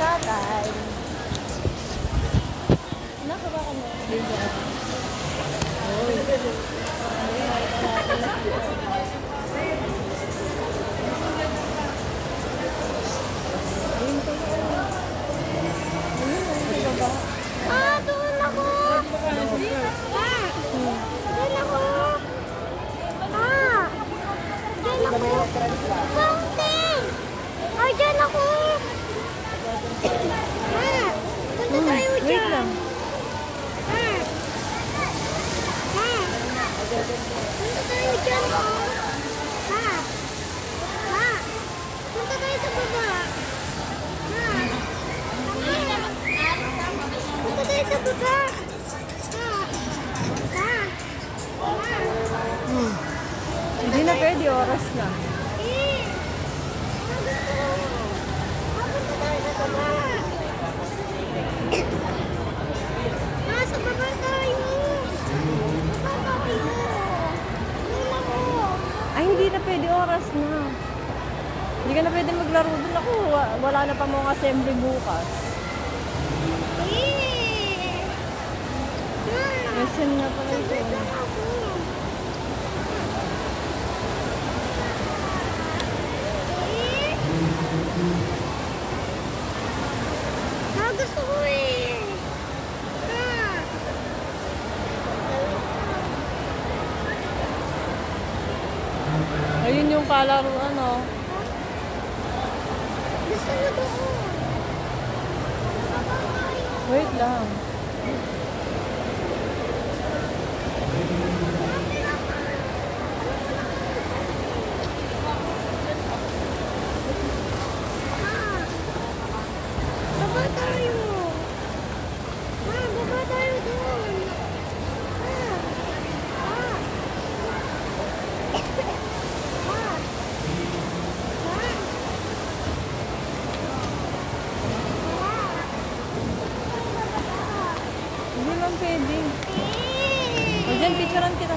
Tatay. Nakaba ka mo. Uy. Doon ako. Doon ako. Doon ako. Fountain. Dyan ako. Punta tayo dyan. Wait lang. Punta tayo dyan. Punta tayo sa baba. Punta tayo sa baba. Hindi na pwede, oras na. Punta tayo sa baba. Sa baba tayo. Baba tayo. Doon ako. Ay, hindi na pwede, oras na. Hindi ka na pwede maglaro doon ako. Wala na pa mga assembly bukas. SM na pala ito. Gusto ko eh. Ayun yung kalaro, ano. Gusto mo doon. Wait lang. Baba tayo. Baba tayo doon. Hindi lang pwede. O dyan, picturean kita.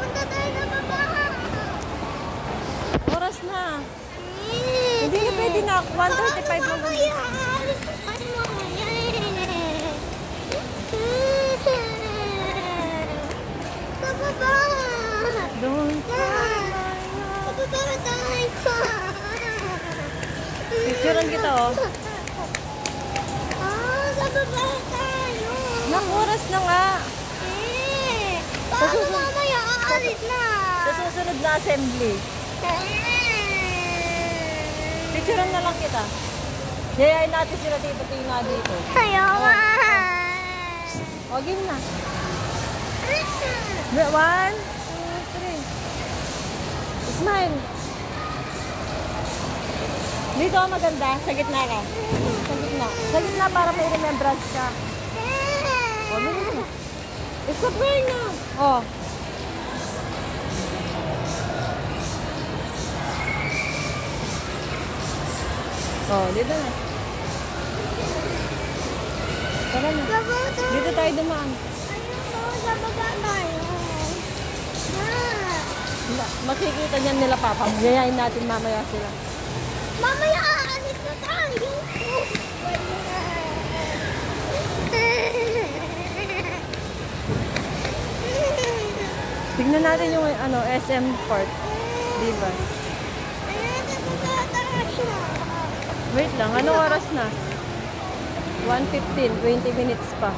Punta tayo sa baba. Oras na. Hindi na pwede na. 1:35 lang. Sa baba. Doon. Sa baba tayo. Picturean kita, oh. Sa baba tayo. Nang oras na nga. Paano mamaya aalis na? Sa susunod na assembly. Picturean na lang kita. Yayain natin sila dito, Tina dito. Ayaw nga. O, game na. 1, 2, 3. Smile. Dito maganda. Sa gitna ka. Sa gitna. Sa gitna para may remembrance ka. O, bilis na. It's a prayer na. O. O, dito na. Tara na. Dito tayo dumaan. Sa baba tayo. Makikita niyan nila, Papa. Yayain natin mamaya sila. Mamaya aalis na tayo. Tignan natin yung ano, SM Port. Diba? Wait lang, anong oras na? 1:15, 20 minutes pa.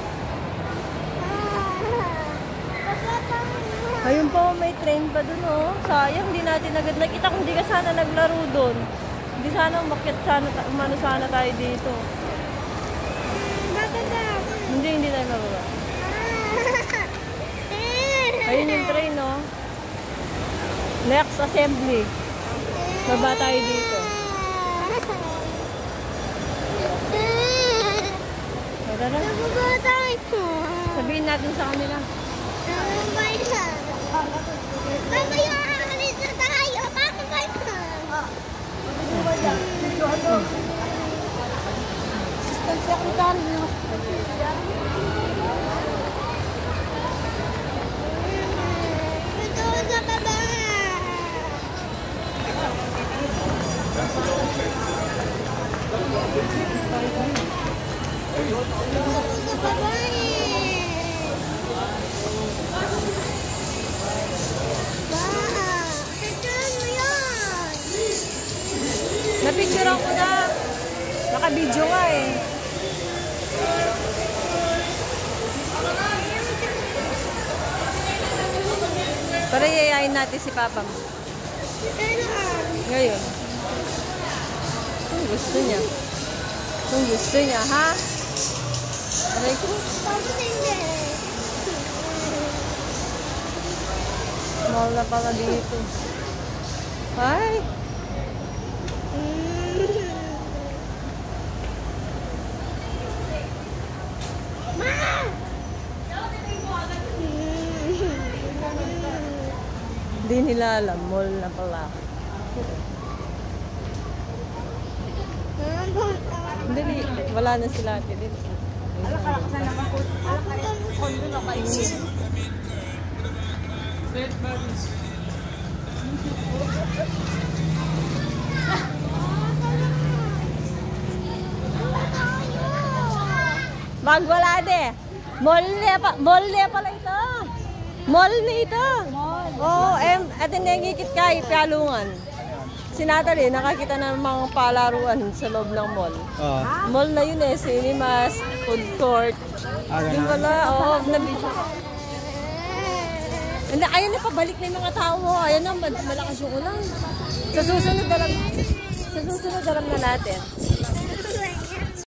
Ayun po, may train pa dun, oh. Sayang, hindi natin agad nakita. Kung di ka sana naglaro dun. Hindi sana umakyat sana, umano sana tayo dito. Hindi tayo mababa. Ayun yung train, oh. Next assembly. Baba tayo dito. Tara. Sabihin natin sa kanila. Mamaya aalis na tayo. Bakit ba ito? Assistant Secretary. Tara, yayain natin si Papa mo. Ngayon. Kung gusto niya. Kung gusto niya, ha? Aray ko. Mahal na pala dito. Hi! Hindi nila alam, mall na pala. Hindi, wala na sila ate dito. Alak-alak na naman po. Alak-alak kondo na kayo. Bag wala de. Mall niya pala ito. Mall na ito. Oo, at nangikit ka, ipalungan. Si Natalie, nakakita ng mga palaruan sa loob ng mall. Mall na yun eh, cinemas, food court. Yung wala, nabidyo. Ayun na, pabalik na yung mga tao. Ayun na, malakas yung ulan. Sa susunod, alam na natin.